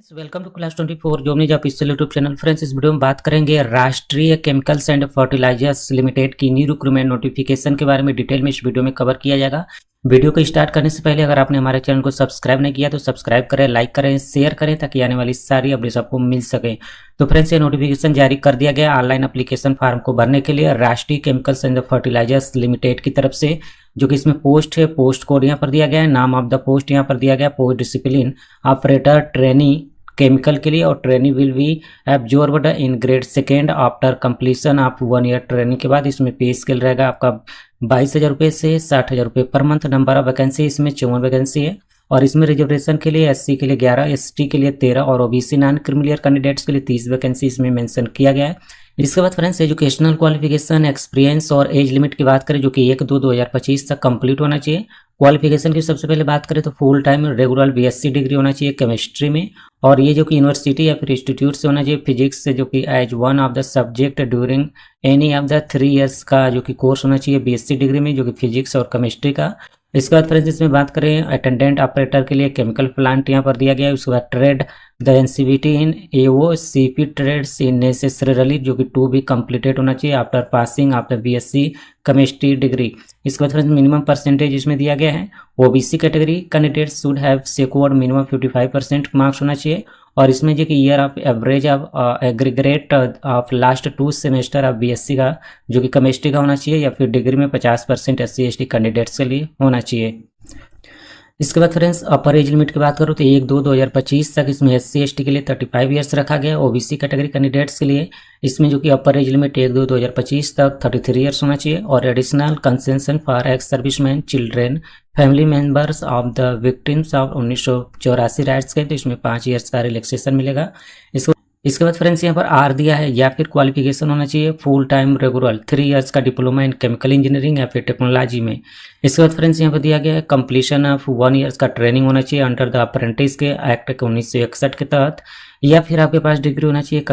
Welcome to class 24 जोमनी job official YouTube channel. Friends, इस video में बात करेंगे Rashtriya chemicals and fertilizers limited की न्यू रिक्रूटमेंट नोटिफिकेशन के बारे में डिटेल में इस वीडियो में कवर किया जाएगा। वीडियो को स्टार्ट करने से पहले अगर आपने हमारे चैनल को सब्सक्राइब नहीं किया तो सब्सक्राइब करें, लाइक करें, शेयर करें ताकि आने वाली सारी अपडेट्स आपको मिल सके। तो फ्रेंड्स, ये नोटिफिकेशन जारी कर दिया गया ऑनलाइन एप्लीकेशन फॉर्म को भरने के लिए राष्ट्रीय केमिकल्स एंड फर्टिलाइजर्स लिमिटेड की तरफ से। जो कि इसमें पोस्ट है, पोस्ट कोड यहाँ पर दिया गया है, नाम ऑफ द पोस्ट यहाँ पर दिया गया, post discipline operator trainee chemical के लिए, और training will B absorbed in grade second after completion of 1 ear training के बाद। इसमें पे स्केल रहेगा आपका 22,000 रुपये से 60,000 रुपये per month. Number of vacancy इसमें 54 वैकेंसी है, और इसमें रिजर्वेशन के लिए एससी के लिए 11, एसटी के लिए 13 और ओबीसी नॉन क्रिमिलियर कैंडिडेट्स के लिए 30 वैकेंसी इसमें मेंशन किया गया है। इसके बाद फ्रेंड्स, एजुकेशनल क्वालिफिकेशन, एक्सपीरियंस और एज लिमिट की बात करें जो कि 1/2/2025 तक कंप्लीट होना चाहिए। क्वालिफिकेशन की सबसे पहले बात करें तो full time regular BSc degree होना चाहिए केमिस्ट्री में, और ये जो कि यूनिवर्सिटी या फिर इंस्टीट्यूट से होना चाहिए। फिजिक्स से जो कि as one of the subject during any of the 3 years का जो कि कोर्स होना चाहिए बीएससी डिग्री में, जो कि फिजिक्स और केमिस्ट्री का। इसके बाद फ्रेंड्स, इसमें बात करें अटेंडेंट ऑपरेटर के लिए केमिकल प्लांट यहाँ पर दिया गया है। उसके बाद trade the NCVT in AO CP trades in necessarily जो कि 2 भी कंप्लीटेड होना चाहिए after passing after BSc chemistry degree. इसके बाद फ्रेंड्स, मिनिमम परसेंटेज इसमें दिया गया है। OBC category candidates should have secured minimum 55% marks होना चाहिए, और इसमें जो कि year of average of aggregate of last 2 semester of BSc का जो कि केमिस्ट्री का होना चाहिए, या फिर डिग्री में 50% एससी एसटी कैंडिडेट्स के लिए होना चाहिए। इसके बाद फ्रेंड्स, अपर एज लिमिट की बात करूँ तो 1/2/2025 तक इसमें एससी एसटी के लिए 35 ईयर्स रखा गया। ओबीसी कैटेगरी कैंडिडेट्स के लिए इसमें जो कि अपर एज लिमिट 1/2/2025 तक 33 ईयर्स होना चाहिए, और additional concession for ex serviceman children family members of the victims of 1984 rights के, तो इसमें 5 ईयर्स का रिलैक्सेशन मिलेगा। इसके बाद फ्रेंड्स, यहाँ पर आर दिया है, या फिर क्वालिफिकेशन होना चाहिए फुल टाइम रेगुलर 3 इयर्स का डिप्लोमा इन केमिकल इंजीनियरिंग या फिर टेक्नोलॉजी में। इसके बाद फ्रेंड्स, यहाँ पर दिया गया है कंप्लीशन ऑफ 1 ईयर्स का ट्रेनिंग होना चाहिए अंडर द अप्रेंटिस के एक्ट 1961 के तहत, या फिर आपके पास डिग्री होना चाहिए।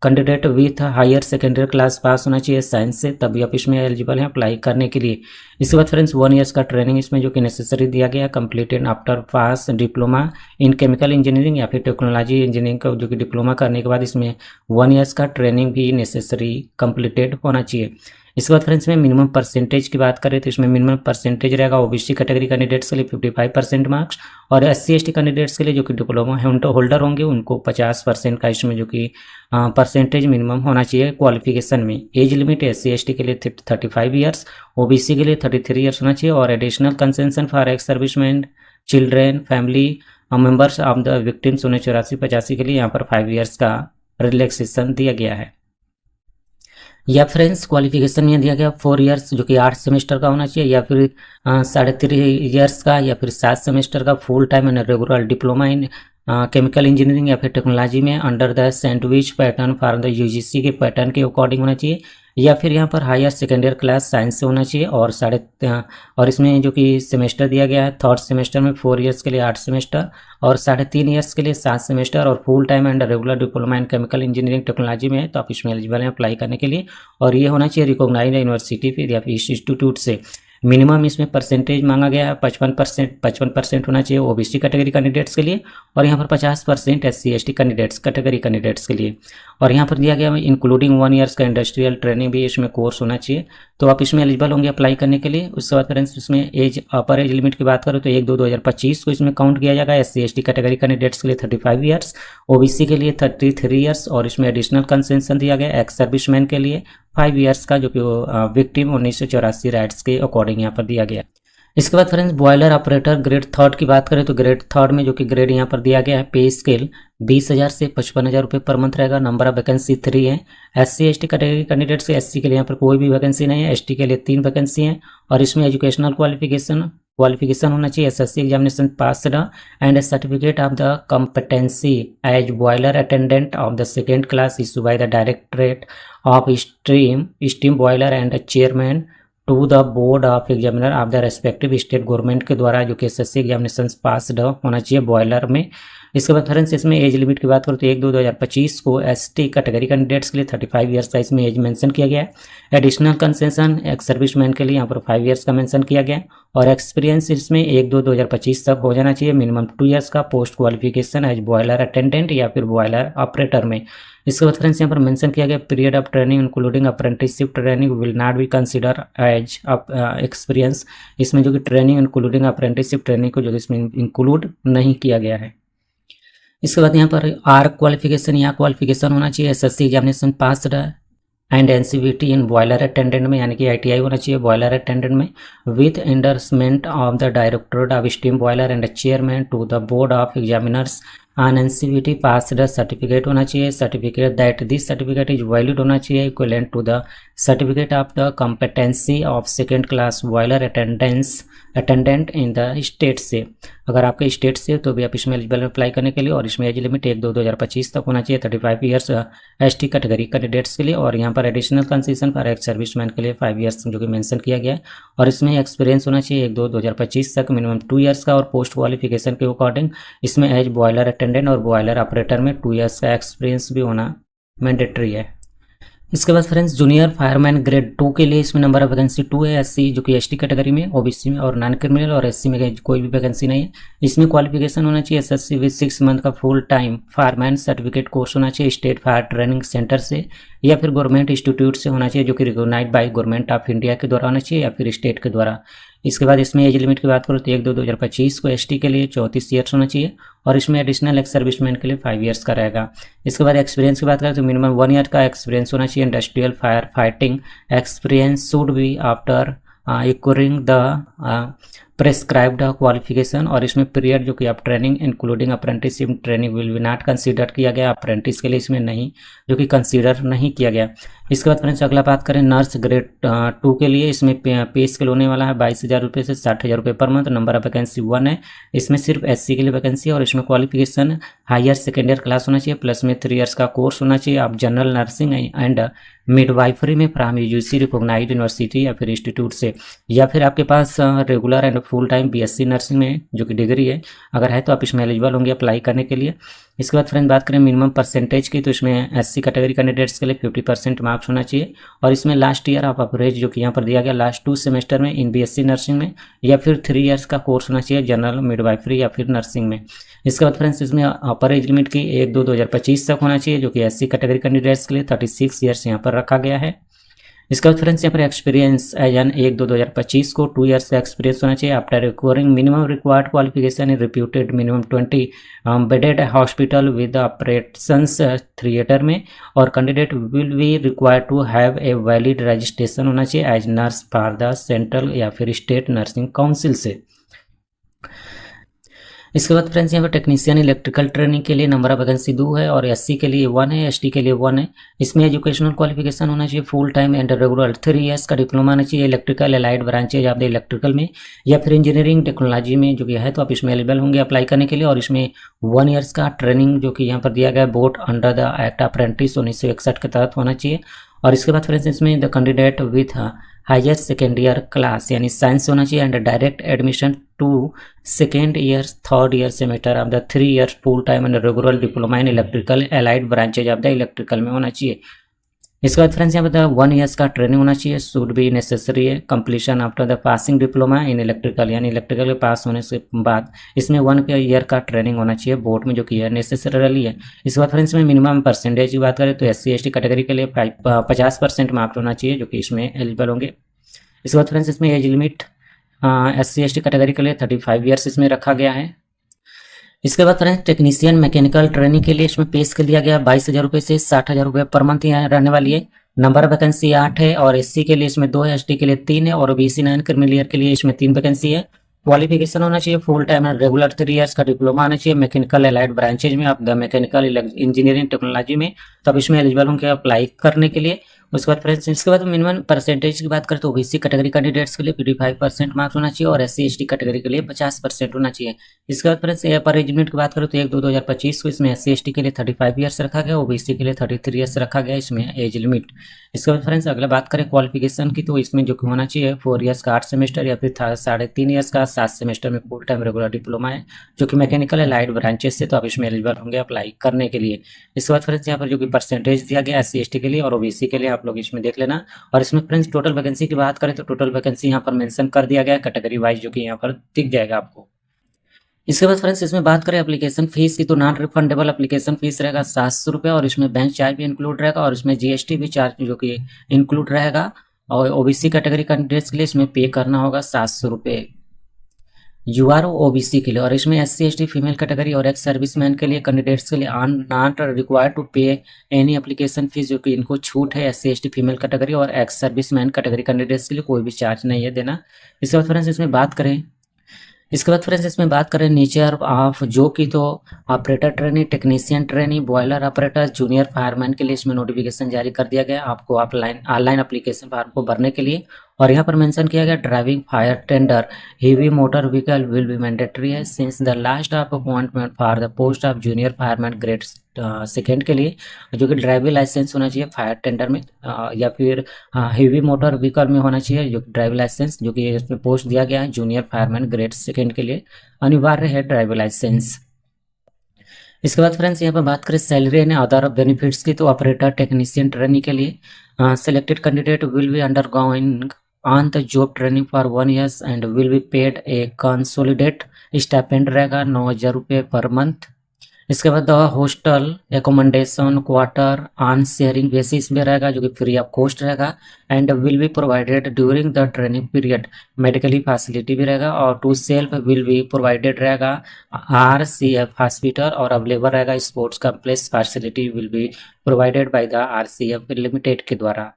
Candidate with higher secondary class pass होना चाहिए साइंस से, तभी आप इसमें एलिजिबल हैं अप्लाई करने के लिए। इसके बाद फ्रेंड्स, 1 ईयर्स का ट्रेनिंग इसमें जो कि नेसेसरी दिया गया, completed after pass diploma in chemical engineering या फिर टेक्नोलॉजी इंजीनियरिंग का जो कि डिप्लोमा करने के बाद इसमें 1 ईयर्स का ट्रेनिंग भी नेसेसरी कंप्लीटेड होना चाहिए। इसके बाद फ्रेंड्स में मिनिमम परसेंटेज की बात करें तो इसमें मिनिमम परसेंटेज रहेगा ओबीसी कैटेगरी कैंडिडेट्स के लिए 55% मार्क्स, और एससी एसटी कैंडिडेट्स के लिए जो कि डिप्लोमा होल्डर होंगे उनको 50% का इसमें जो कि परसेंटेज मिनिमम होना चाहिए क्वालिफिकेशन में। एज लिमिट एससी एसटी के लिए 35 ईयर्स, ओबीसी के लिए 33 ईयर्स होना चाहिए, और additional concession for ex serviceman children family members of the victims 1984-85 के लिए यहाँ पर 5 ईयर्स का रिलैक्सेशन दिया गया है। या फ्रेंड्स, क्वालिफिकेशन में दिया गया 4 इयर्स जो कि 8 सेमेस्टर का होना चाहिए, या फिर 3.5 इयर्स का, या फिर 7 सेमेस्टर का full time and regular diploma in chemical engineering या फिर टेक्नोलॉजी में under the sandwich pattern for the UGC के पैटर्न के अकॉर्डिंग होना चाहिए, या फिर यहाँ पर हायर सेकेंडरी क्लास साइंस से होना चाहिए। और इसमें जो कि सेमेस्टर दिया गया है, 3rd सेमेस्टर में 4 इयर्स के लिए 8 सेमेस्टर, और 3.5 इयर्स के लिए 7 सेमेस्टर, और full time and regular diploma in chemical engineering technology में है, तो आप इसमें एलिजिबल हैं अप्लाई करने के लिए। और ये होना चाहिए रिकॉग्नाइज्ड यूनिवर्सिटी फिर या फिर इंस्टीट्यूट से। मिनिमम इसमें परसेंटेज मांगा गया है 55% होना चाहिए ओबीसी कैटेगरी कैंडिडेट्स के लिए, और यहाँ पर 50% एससी एसटी कैटेगरी कैंडिडेट्स के लिए। और यहाँ पर दिया गया इंक्लूडिंग 1 ईयर्स का इंडस्ट्रियल ट्रेनिंग भी इसमें कोर्स होना चाहिए, तो आप इसमें एलिजिबल होंगे अप्लाई करने के लिए। उसके बाद फ्रेंड्स, इसमें अपर एज लिमिट की बात करो तो 1/2/2025 को इसमें काउंट किया जाएगा। एससी एसटी कैटेगरी कैंडिडेट्स के लिए 35 ईयर्स, ओबीसी के लिए 33 ईयर्स, और इसमें एडिशनल कंसेशन दिया गया एक्स सर्विसमैन के लिए 5 ईयर्स का जो कि विक्टिम 1984 राइट्स के अकॉर्डिंग यहाँ पर दिया गया। इसके बाद फ्रेंड्स, बॉयलर ऑपरेटर ग्रेड 3 की बात करें तो ग्रेड 3 में जो कि ग्रेड यहाँ पर दिया गया है, पे स्केल 20,000 से 55,000 रुपये पर मंथ रहेगा। नंबर ऑफ वैकेंसी 3 है। एससी एसटी कैटेगरी कैंडिडेट से एससी के लिए यहाँ पर कोई भी वैकेंसी नहीं है, एसटी के लिए 3 वैकेंसी हैं, और इसमें एजुकेशनल क्वालिफिकेशन होना चाहिए SSC examination pass and certificate of the competency as boiler attendant of the 2nd class issue by the directorate of steam boiler and chairman to the board of examiner of the respective state government के द्वारा जो कि SSC examination पास होना चाहिए boiler में। इसके बाद friends इसमें एज लिमिट की बात करो तो 1/2/2025 को ST कैटेगरी कैंडिडेट्स के लिए 35 ईयर्स का इसमें एज मेंशन किया गया है। एडिशनल कंसेशन एक्स सर्विसमैन के लिए यहाँ पर 5 ईयर्स का मेंशन किया गया है और एक्सपीरियंस इसमें 1/2/2025 तक हो जाना चाहिए, मिनिमम 2 ईयर्स का post qualification as boiler attendant या फिर बॉयलर ऑपरेटर में। इसके बाद फ्रेंड्स यहाँ पर मेंशन किया गया period of training including apprenticeship training will not be consider as experience. इसमें जो कि ट्रेनिंग इंक्लूडिंग अप्रेंटिसशिप ट्रेनिंग को जो इसमें इंक्लूड नहीं किया गया है। इसके बाद यहाँ पर आर क्वालिफिकेशन या क्वालिफिकेशन होना चाहिए SSC examination pass and NCVT in boiler attendant में, यानी कि ITI होना चाहिए बॉयलर अटेंडेंट में, with endorsement of the directorate of steam boiler and chairman to the board of examiners on NCVT pass certificate होना चाहिए। Certificate that this certificate is valid होना चाहिए equivalent to the certificate of the competency of second class boiler attendant in the state से। अगर आपके state से तो भी आप इसमें एलिजिबल अप्लाई करने के लिए, और इसमें एज लिमिट 1/2/2025 तक होना चाहिए, 35 ईयर्स ST कैटेगरी कैंडिडेट्स के लिए, और यहाँ पर additional concession for ex serviceman के लिए 5 ईयर्स जो कि मेंशन किया गया है, और इसमें एक्सपीरियंस होना चाहिए 1/2/2025 तक, मिनिमम 2 ईयर्स का, और पोस्ट क्वालिफिकेशन के अकॉर्डिंग इसमें एज बॉयलर अटेंडेंट और बॉयलर ऑपरेटर में 2 ईयर्स का एक्सपीरियंस भी होना मैंडेटरी है। इसके बाद फ्रेंड्स जूनियर फायरमैन ग्रेड 2 के लिए इसमें नंबर ऑफ वैकेंसी 2 है, SC जो कि ST कैटेगरी में, OBC में और नॉन क्रिमिनल, और SC में कोई भी वैकेंसी नहीं है। इसमें क्वालिफिकेशन होना चाहिए SSC विद 6 मंथ का full time fireman certificate course होना चाहिए स्टेट फायर ट्रेनिंग सेंटर से या फिर गवर्नमेंट इंस्टीट्यूट से होना चाहिए जो कि recognised by government of India के द्वारा होना चाहिए या फिर स्टेट के द्वारा। इसके बाद इसमें एज लिमिट की बात करो तो 1/2/2025 को ST के लिए 34 ईयर्स होना चाहिए, और इसमें एडिशनल एक्स सर्विसमैन के लिए 5 ईयर्स का रहेगा। इसके बाद एक्सपीरियंस की बात करें तो मिनिमम 1 ईयर का एक्सपीरियंस होना चाहिए। Industrial fire fighting experience should be after acquiring the prescribed qualification, और इसमें पीरियड जो कि आप training including apprenticeship training will be not consider किया गया, अप्रेंटिस के लिए इसमें नहीं, जो कि कंसीडर नहीं किया गया। इसके बाद फ्रेंड्स अगला बात करें नर्स ग्रेड 2 के लिए, इसमें पे स्केल होने वाला है 22,000 रुपये से 60,000 रुपये per month. Number of vacancy 1 है, इसमें सिर्फ SC के लिए वैकेंसी है, और इसमें qualification higher second year class होना चाहिए, प्लस में 3 ईयर्स का कोर्स होना चाहिए। आप जनरल नर्सिंग एंड मिडवाइफरी में फ्रॉम UGC रिकॉग्नाइज्ड यूनिवर्सिटी या फिर इंस्टीट्यूट से, या फिर आपके पास regular and full time BSc nursing में जो कि डिग्री है, अगर है तो आप इसमें एलिजिबल होंगे अप्लाई करने के लिए। इसके बाद फ्रेंड बात करें मिनिमम परसेंटेज की, तो इसमें SC कैटेगरी कैंडिडेट्स के लिए 50% मार्क्स होना चाहिए, और इसमें लास्ट ईयर ऑफ एवरेज जो कि यहाँ पर दिया गया लास्ट 2 सेमेस्टर में इन BSc नर्सिंग में, या फिर 3 ईयर्स का कोर्स होना चाहिए जनरल मिडवाइफरी या फिर नर्सिंग में। इसके बाद फ्रेंड्स इसमें अपर एज लिमिट की 1/2/2025 तक होना चाहिए जो कि SC कैटेगरी कैंडिडेट्स के लिए 36 ईयर्स यहाँ पर रखा गया है। इसके बाद फ्रेंड्स यहाँ पर एक्सपीरियंस एज एन 1/2/2025 को 2 ईयर्स का एक्सपीरियंस होना चाहिए after requiring minimum required qualification in reputed minimum 20 bedded hospital with operations theatre में, और candidate will be required to have a valid registration होना चाहिए as nurse for the central या फिर स्टेट नर्सिंग काउंसिल से। इसके बाद फ्रेंड्स यहाँ पर टेक्नीशियन इलेक्ट्रिकल ट्रेनिंग के लिए नंबर ऑफ वैकेंसी 2 है, और SC के लिए 1 है, ST के लिए 1 है। इसमें एजुकेशनल क्वालिफिकेशन होना चाहिए full time and regular 3 years का डिप्लोमा होना चाहिए इलेक्ट्रिकल अलाइड ब्रांचेज आप इलेक्ट्रिकल में या फिर इंजीनियरिंग टेक्नोलॉजी में जो कि है, तो आप इसमें एलिजिबल होंगे अप्लाई करने के लिए, और इसमें 1 ईयर्स का ट्रेनिंग जो कि यहाँ पर दिया गया board under the act apprentice 1961 के तहत होना चाहिए। और इसके बाद फ्रेंड्स इसमें the candidate with higher second year class यानी साइंस होना चाहिए and direct admission to second year third year semester of the 3 year full time and regular diploma in electrical allied branches of the electrical में होना चाहिए। इसके बाद friends यहाँ पर 1 ईयर्स का ट्रेनिंग होना चाहिए शुड बी नेसेसरी है completion after the passing diploma in electrical, यानी इलेक्ट्रिकल के पास होने से बाद इसमें 1 ईयर का ट्रेनिंग होना चाहिए बोर्ड में जो कि है नेसेसरली है। इसके बाद फ्रेंड्स में मिनिमम परसेंटेज की बात करें तो SC ST कैटेगरी के लिए 50% मार्क्स होना चाहिए जो कि इसमें एलिजिबल होंगे। इसके बाद फ्रेंड्स इसमें age limit SC ST category के लिए 35 ईयर्स इसमें रखा गया है। इसके बाद फ्रेंड्स टेक्नीशियन मैकेनिकल ट्रेनिंग के लिए इसमें पे स्केल दिया गया 22,000 रुपये से 60,000 रुपये पर मंथ यहाँ रहने वाली है। नंबर ऑफ वैकेंसी 8 है और SC के लिए इसमें 2 है, ST के लिए 3 है और BC 9 क्रिमिनल ईयर के लिए इसमें 3 वैकेंसी है। क्वालिफिकेशन होना चाहिए full time and regular 3 years का डिप्लोमा होना चाहिए मैकेनिकल एलाइड ब्रांचेज में आप द मैकेनिकल इंजीनियरिंग टेक्नोलॉजी में, तब इसमें एलिजिबल होंगे अप्लाई करने के लिए। उसके बाद फ्रेंड्स इसके बाद मिनिमम परसेंटेज की बात करें तो ओबीसी कैटेगरी कैंडिडेट्स के लिए 55% मार्क्स होना चाहिए और एससी एसटी कैटेगरी के लिए 50% होना चाहिए। इसके बाद फ्रेंड्स पर एज लिमिट की बात करें तो 1/2/2025 को इसमें एससी एसटी के लिए 35 ईयर्स रखा गया, ओबीसी के लिए 33 ईयर्स रखा गया इसमें एज लिमिट। इसके बाद फ्रेंड्स अगला बात करें क्वालिफिकेशन की तो इसमें जो कि होना चाहिए 4 ईयर्स का 8 सेमेस्टर या फिर 3.5 ईयर्स का 7 सेमेस्टर में फुल टाइम रेगुलर डिप्लोमा है जो कि मैकेनिकल अलाइड ब्रांचेस से, तो आप इसमें एलिजिबल होंगे अप्लाई करने के लिए। इसके बाद फ्रेंड्स यहाँ पर जो कि परसेंटेज दिया गया एससी एसटी के लिए और ओबीसी के लिए आप लोग इसमें देख लेना। और इसमें फ्रेंड्स टोटल वैकेंसी की बात करें तो टोटल वैकेंसी यहाँ पर मेंशन कर दिया गया है कैटेगरी वाइज, जो कि यहाँ पर दिख जाएगा आपको। इसके बाद फ्रेंड्स इसमें बात करें एप्लीकेशन फीस की तो नॉन रिफंडेबल एप्लीकेशन फीस रहेगा 700 रुपये और इसमें बैंक चार्ज भी इंक्लूड रहेगा और इसमें जीएसटी भी चार्ज जो कि इंक्लूड रहेगा। और ओबीसी कैटेगरी कैंडिडेट्स के लिए इसमें पे करना होगा 700 रुपये यूआर ओबीसी के लिए। और इसमें एससी एसटी फीमेल कैटेगरी और एक्स सर्विसमैन के लिए कैंडिडेट्स के लिए नॉट रिक्वायर्ड टू पे एनी एप्लीकेशन फीस, जो कि इनको छूट है एससी एसटी फीमेल कैटेगरी और एक्स सर्विसमैन कैटेगरी कैंडिडेट्स के लिए कोई भी चार्ज नहीं है देना। इसके बाद फ्रेंड्स इसमें बात करें नेचर ऑफ जो कि तो operator training, technician training, boiler operator, junior fireman के लिए इसमें नोटिफिकेशन जारी कर दिया गया आपको ऑनलाइन एप्लीकेशन फॉर्म को भरने के लिए। और यहाँ पर मेंशन किया गया driving fire tender heavy motor vehicle will be mandatory है since the last of appointment for the post of junior fireman grade second के लिए, जो कि ड्राइविंग लाइसेंस होना चाहिए फायर टेंडर में या फिर हेवी मोटर व्हीकल में होना चाहिए जो ड्राइविंग लाइसेंस, जो कि इसमें पोस्ट दिया गया है जूनियर फायरमैन ग्रेड सेकेंड के लिए अनिवार्य है ड्राइविंग लाइसेंस। इसके बाद फ्रेंड्स यहाँ पर बात करें सैलरी एंड अदर बेनिफिट्स की तो ऑपरेटर टेक्नीशियन ट्रेनिंग के लिए selected candidate will be undergoing on the job training for 1 year and will be paid a consolidate stipend रहेगा 9,000 रुपये पर मंथ। इसके बाद hostel accommodation quarter on sharing basis में रहेगा जो कि फ्री ऑफ कॉस्ट रहेगा and will be provided during the training period. Medically facility भी रहेगा और to self will be provided रहेगा RCF हॉस्पिटल और अवेलेबल रहेगा sports complex facility will be provided by the RCF limited के द्वारा।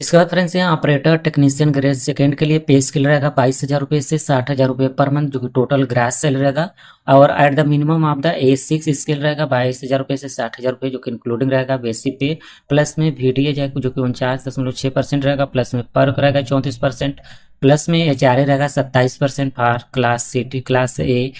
इसके बाद फ्रेंड्स यहाँ ऑपरेटर टेक्नीशियन ग्रेड सेकेंड के लिए पे स्केल रहेगा 22,000 रुपये से 60,000 रुपये पर मंथ, जो कि टोटल ग्रास सैलरी रहेगा। और at the minimum of the A6 scale रहेगा 22,000 रुपये से 60,000 रुपये, जो कि इंक्लूडिंग रहेगा बेसिक पे, प्लस में VDA जाएगा जो कि 49.6% रहेगा, प्लस में पर्क रहेगा 34%, प्लस में HRA रहेगा 27% for class A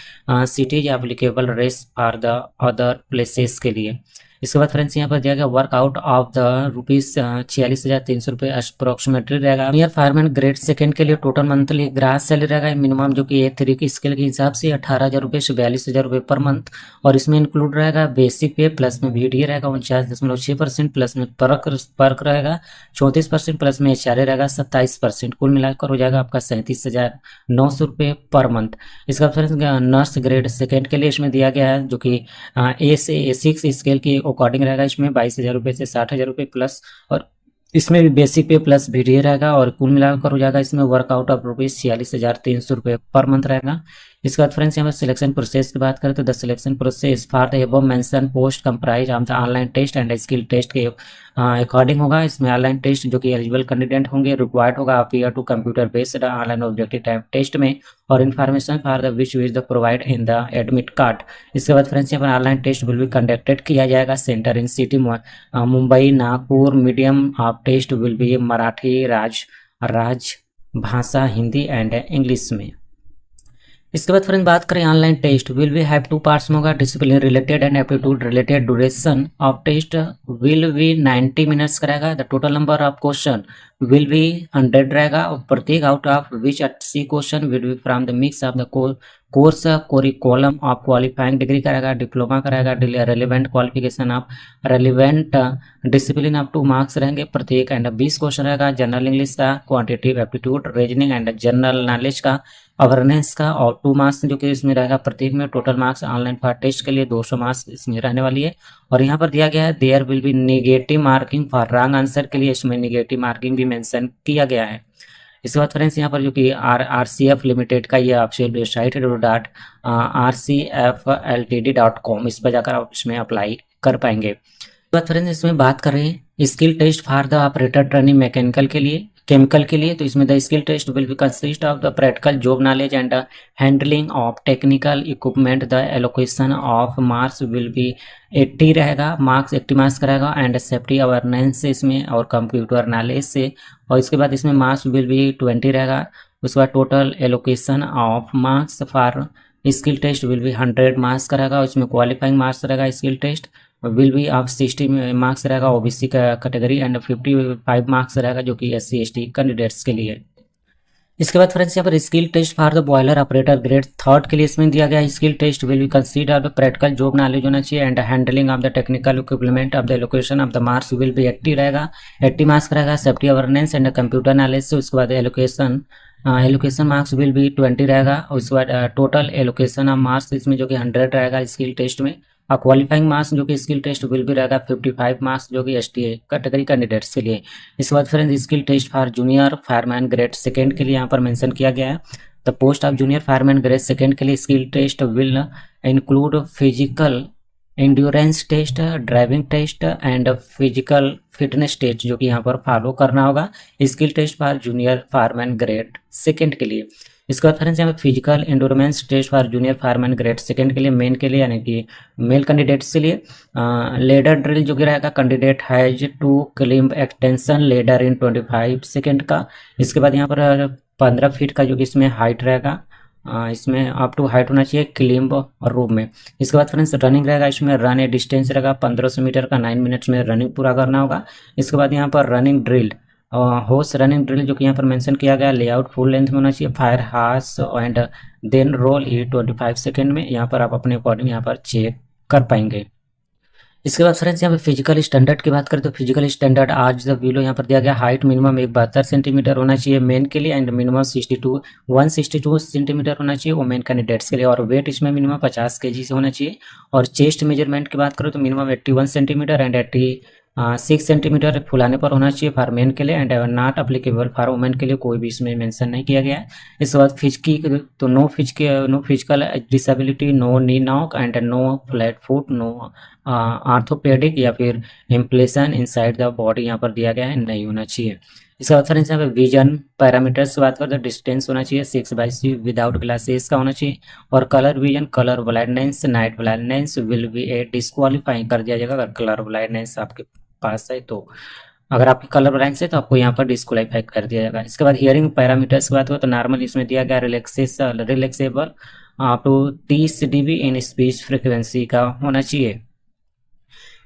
cities applicable rates for the other places के लिए। इसके बाद फ्रेंड्स यहाँ पर दिया गया वर्कआउट ऑफ द ₹46,300 रुपये अप्रोक्सीमेटली रहेगा। नियर फायरमैन ग्रेड सेकंड के लिए टोटल मंथली ग्रास सैलरी रहेगा मिनिमम जो कि A3 की स्केल के हिसाब से 18,000 रुपये से 42,000 रुपये पर मंथ, और इसमें इंक्लूड रहेगा बेसिक पे, प्लस में VDA रहेगा 49.6%, प्लस में पर्क रहेगा 34%, प्लस में HRA रहेगा 27%, कुल मिलाकर हो जाएगा आपका 37,900 रुपये पर मंथ। इसका फ्रेंड्स नर्स ग्रेड सेकेंड के लिए इसमें दिया गया है जो कि A6 स्केल की अकॉर्डिंग रहेगा, इसमें 22,000 रुपये से 60,000 रुपये प्लस, और इसमें भी बेसिक पे प्लस VDA रहेगा, और कुल मिलाकर हो जाएगा इसमें वर्कआउट ऑफ ₹46,300 रुपये पर मंथ रहेगा। इसके बाद फ्रेंड्स यहाँ पर सिलेक्शन प्रोसेस की बात करें तो the selection process for the above mention post comprise of the online test and skill test के अकॉर्डिंग होगा। इसमें ऑनलाइन टेस्ट जो कि एलिजिबल कैंडिडेट होंगे रिक्वायर्ड होगा appear to computer based online objective type test में, और information for the which is the provide in the admit card. इसके बाद फ्रेंड्स यहाँ पर online test will be conducted किया जाएगा centre in city Mumbai Nagpur. Medium of test will be Marathi, राज भाषा, हिंदी एंड इंग्लिश में। इसके बाद फ्रेंड बात करें online test will be have 2 parts में होगा, discipline related and aptitude related. Duration of test will be 90 minutes करेगा। The total number of question will be 100 रहेगा, और प्रत्येक out of which 80 question will be from the mix of the course column of qualifying degree करेगा, diploma करेगा, relevant qualification of relevant discipline of 2 marks रहेंगे प्रत्येक, and 20 question रहेगा general English का, quantitative aptitude, reasoning and general knowledge का, awareness का, और 2 marks जो कि इसमें रहेगा प्रत्येक में। Total marks online for test के लिए 200 मार्क्स इसमें रहने वाली है। और यहाँ पर दिया गया है there will be negative marking for wrong answer के लिए, इसमें नेगेटिव मार्किंग भी मेंशन किया गया है। इसके बाद फ्रेंड्स यहाँ पर जो कि RCF लिमिटेड का ये ऑफिशियल वेबसाइट है .rcfltd.com, इस पर जाकर आप इसमें अप्लाई कर पाएंगे। तो फ्रेंड्स इसमें बात करें skill test for the operator training mechanical के लिए केमिकल के लिए। तो इसमें the skill test will be consist of the practical job knowledge and handling of technical equipment. The allocation of marks will be 80 रहेगा, मार्क्स 80 मार्क्स का रहेगा। And safety awareness से इसमें और कंप्यूटर नॉलेज से, और इसके बाद इसमें मार्क्स विल बी 20 रहेगा। उसके बाद total allocation of marks for skill test will be 100 marks का रहेगा। उसमें क्वालिफाइंग मार्क्स रहेगा skill test will be of 60 marks रहेगा ओबीसी का कैटेगरी, एंड 55 मार्क्स रहेगा जो कि SC ST कैंडिडेट्स के लिए। इसके बाद फ्रेंड्स यहाँ पर skill test for the boiler operator grade 3 के लिए इसमें दिया गया skill test will be consider the practical job knowledge होना चाहिए and handling of the technical equipment of the location of the marks will be 80 रहेगा, 80 मार्क्स रहेगा। Safety awareness and computer knowledge से उसके बाद एलोकेशन मार्क्स विल बी 20 रहेगा। उसके बाद टोटल एलोकेशन ऑफ मार्क्स इसमें जो कि 100 रहेगा स्किल टेस्ट में, और क्वालिफाइंग मार्क्स जो कि स्किल टेस्ट विल भी रहेगा 55 मार्क्स जो कि ST कैटेगरी कैंडिडेट्स के लिए। इसके बाद friends skill test for junior fireman grade 2 के लिए यहाँ पर मेंशन किया गया है। The post of junior fireman grade 2 के लिए skill test will include physical endurance test, driving test and physical fitness test जो कि यहाँ पर फॉलो करना होगा skill test for junior fireman grade 2 के लिए। इसके बाद फ्रेंड्स यहाँ पे physical endurance test for junior fireman grade 2 के लिए मेन के लिए यानी कि मेल कैंडिडेट्स के लिए लेडर ड्रिल जो कि रहेगा candidate has to climb extension ladder in 25 second का। इसके बाद यहाँ पर 15 फीट का जो कि इसमें हाइट रहेगा, इसमें अप टू हाइट होना चाहिए क्लिम्ब और रूम में। इसके बाद फ्रेंड्स रनिंग रहेगा, इसमें रन ए डिस्टेंस रहेगा 1500 मीटर का 9 मिनट्स में रनिंग पूरा करना होगा। इसके बाद यहाँ पर running drill horse running drill जो कि यहाँ पर मेंशन किया गया लेआउट फुल लेंथ में होना चाहिए, fire hose and then roll ये 25 सेकेंड में यहाँ पर आप अपने अकॉर्डिंग यहाँ पर चेक कर पाएंगे। इसके बाद फ्रेंड्स यहाँ पे फिजिकल स्टैंडर्ड की बात करें तो फिजिकल स्टैंडर्ड आज द वीलो यहाँ पर दिया गया हाइट मिनिमम 72 सेंटीमीटर होना चाहिए मेन के लिए एंड मिनिमम 162 सेंटीमीटर होना चाहिए वुमेन कैंडिडेट्स के लिए, और वेट इसमें मिनिमम 50 kg से होना चाहिए। और चेस्ट मेजरमेंट की बात करें तो मिनिमम 81 सेंटीमीटर एंड 6 सेंटीमीटर फुलाने पर होना चाहिए फॉर मेन के लिए and not applicable for women के लिए, कोई भी इसमें मेंशन नहीं किया गया है। इसके बाद तो no physical disability, no knee knock and no flat foot, no orthopaedic या फिर इम्प्लेशन इनसाइड द बॉडी यहाँ पर दिया गया है, नहीं होना चाहिए। इसके बाद फ्रेंड्स यहाँ पे विजन पैरामीटर्स की बात करें तो डिस्टेंस होना चाहिए 6/6 विदाउट ग्लासेस का होना चाहिए, और colour vision, colour blindness, night blindness will be a disqualifying कर दिया जाएगा अगर कलर ब्लाइंडनेस आपके पास है तो। अगर आपकी कलर ब्लाइंड है तो आपको यहाँ पर डिस्क्वालीफाई कर दिया जाएगा। इसके बाद हियरिंग पैरामीटर्स की बात करें तो नॉर्मल इसमें दिया गया relaxable up to 30 dB in speech frequency का होना चाहिए।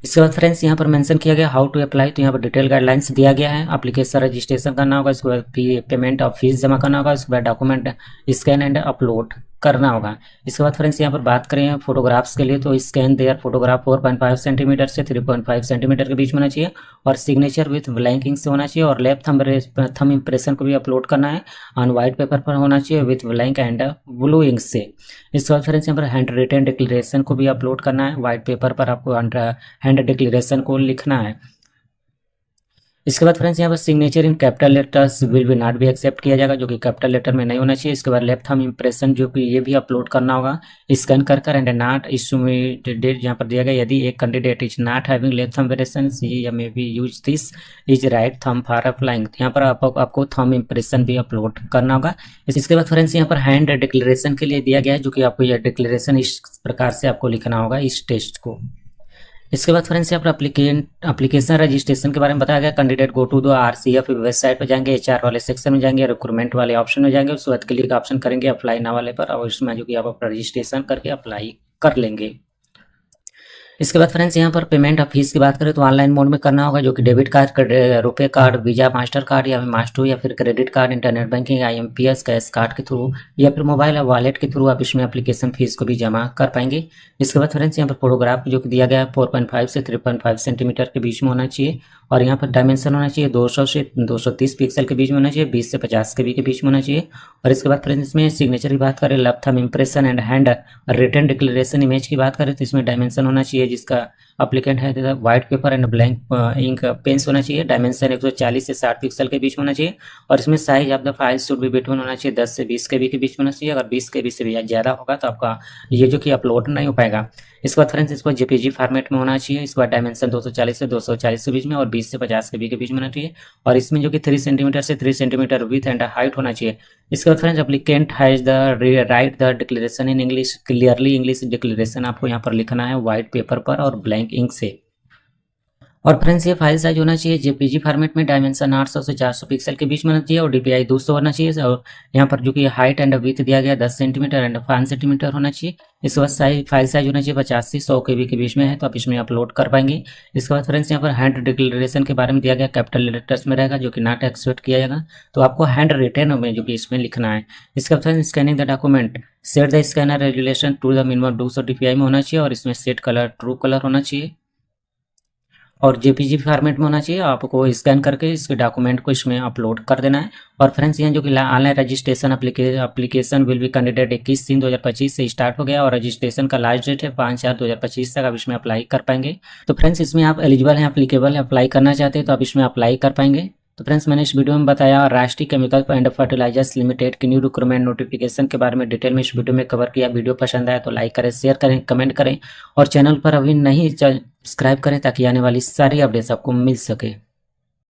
इसके बाद फ्रेंड्स यहाँ पर मेंशन किया गया हाउ टू अप्लाई, तो यहाँ पर डिटेल गाइडलाइंस दिया गया है। एप्लीकेशन रजिस्ट्रेशन करना होगा, इसके बाद पेमेंट ऑफ फीस जमा करना होगा, उसके बाद डॉक्यूमेंट स्कैन एंड अपलोड करना होगा। इसके बाद फ्रेंड्स यहाँ पर बात करें फोटोग्राफ्स के लिए तो स्कैन देयर फोटोग्राफ 4.5 सेंटीमीटर से 3.5 सेंटीमीटर के बीच में होना चाहिए, और सिग्नेचर विथ ब्लैंकिंग से होना चाहिए, और लेफ्ट थंब इंप्रेशन को भी अपलोड करना है ऑन वाइट पेपर पर होना चाहिए with blank and blue ink से। इसके बाद फ्रेंड्स यहाँ पर हैंड रिटन डिक्लेरेशन को भी अपलोड करना है, वाइट पेपर पर आपको हैंड डिक्लेरेशन को लिखना है। इसके बाद फ्रेंड्स यहाँ पर signature in capital letters will be not be accept किया जाएगा, जो कि कैपिटल लेटर में नहीं होना चाहिए। इसके बाद लेफ्ट थंब इंप्रेशन जो कि ये भी अपलोड करना होगा स्कैन कर एंड नॉट इशू में डेट यहाँ पर दिया गया, यदि एक candidate is not having left thumb impression या may be use this is right thumb for applying, यहाँ पर आपको थंब इंप्रेशन भी अपलोड करना होगा। इसके बाद फ्रेंड्स यहाँ पर हैंड डिक्लेरेशन के लिए दिया गया है, जो कि आपको यह डिक्लेरेशन इस प्रकार से आपको लिखना होगा इस टेस्ट को। इसके बाद फ्रेंड्स यहाँ पर एप्लीकेशन रजिस्ट्रेशन के बारे में बताया गया। Candidate go to the RCF website पर जाएंगे, HR वाले सेक्शन में जाएंगे, रिक्रूटमेंट वाले ऑप्शन में जाएंगे, उसके बाद क्लिक ऑप्शन करेंगे अप्लाई ना वाले पर, और उसमें जो कि आप रजिस्ट्रेशन करके अप्लाई कर लेंगे। इसके बाद फ्रेंड्स यहाँ पर पेमेंट ऑफ फीस की बात करें तो ऑनलाइन मोड में करना होगा, जो कि डेबिट कार्ड, रुपए कार्ड, वीजा, मास्टर कार्ड या फिर मास्टर या फिर credit card, internet banking, IMPS, cash card के थ्रू या फिर मोबाइल वॉलेट के थ्रू आप इसमें एप्लीकेशन फीस को भी जमा कर पाएंगे। इसके बाद फ्रेंड्स यहाँ पर फोटोग्राफ जो कि दिया गया है 4.5 से 3.5 सेंटीमीटर के बीच में होना चाहिए, और यहाँ पर डायमेंशन होना चाहिए 200 से 230 पिक्सल के बीच में होना चाहिए, 20 से 50 KB के बीच में होना चाहिए। और इसके बाद फ्रेंड्स इसमें सिग्नेचर की बात करें, left thumb impression and hand written declaration image की बात करें तो इसमें डायमेंशन होना चाहिए जिसका अप्लीकेंट है white paper and blank ink pens होना चाहिए। डायमेंशन 140 से 60 पिक्सल के बीच में होना चाहिए और इसमें size of the file should be between होना चाहिए 10 से 20 KB के बीच में होना चाहिए। अगर 20 KB से भी ज़्यादा होगा तो आपका ये जो कि अपलोड नहीं हो पाएगा। इसके बाद फ्रेंड्स इसको JPG फॉर्मेट में होना चाहिए। इसके बाद डायमेंशन 240 से 240 के बीच में और 20 से 50 KB के बीच में होना चाहिए और इसमें जो कि 3 सेंटीमीटर से 3 सेंटीमीटर विथ एंड हाइट होना चाहिए। इसके बाद friends applicant has the right the declaration in English clearly. English declaration आपको यहाँ पर लिखना है व्हाइट पेपर पर और ब्लैंक इंक से। और फ्रेंड्स ये फाइल साइज होना चाहिए JPG फॉर्मेट में। डायमेंशन 800 से 400 पिक्सल के बीच में होना चाहिए और DPI 200 होना चाहिए और यहाँ पर जो कि हाइट एंड विथ दिया गया 10 सेंटीमीटर एंड 5 सेंटीमीटर होना चाहिए। इसके बाद फाइल साइज होना चाहिए 50 से 100 KB के बीच में है तो आप इसमें अपलोड कर पाएंगे। इसके बाद फ्रेंड्स यहाँ पर हैंड डिक्लेरेशन के बारे में दिया गया कैपिटल लेटर्स में रहेगा जो कि नॉट एक्सेप्ट किया जाएगा तो आपको हैंड रिटेन में जो कि इसमें लिखना है। इसके बाद friends scanning the document set the scanner resolution to the minimum 200 DPI में होना चाहिए और इसमें सेट कलर ट्रू कलर होना चाहिए और JPG फॉर्मेट में होना चाहिए। आपको स्कैन करके इसके डॉक्यूमेंट को इसमें अपलोड कर देना है। और फ्रेंड्स यहाँ जो कि online registration application will be candidate 21/3/2025 से स्टार्ट हो गया और रजिस्ट्रेशन का लास्ट डेट है 5/4/2025 तक आप इसमें अप्लाई कर पाएंगे। तो फ्रेंड्स इसमें आप एलिजिबल हैं, एप्लीकेबल है, अप्लाई करना चाहते हैं तो आप इसमें अप्लाई कर पाएंगे। तो फ्रेंड्स मैंने इस वीडियो में बताया राष्ट्रीय केमिकल एंड फर्टिलाइजर्स लिमिटेड की न्यू रिक्रूटमेंट नोटिफिकेशन के बारे में डिटेल में इस वीडियो में कवर किया। वीडियो पसंद आया तो लाइक करें, शेयर करें, कमेंट करें और चैनल पर अभी नहीं सब्सक्राइब करें ताकि आने वाली सारी अपडेट्स आपको मिल सके।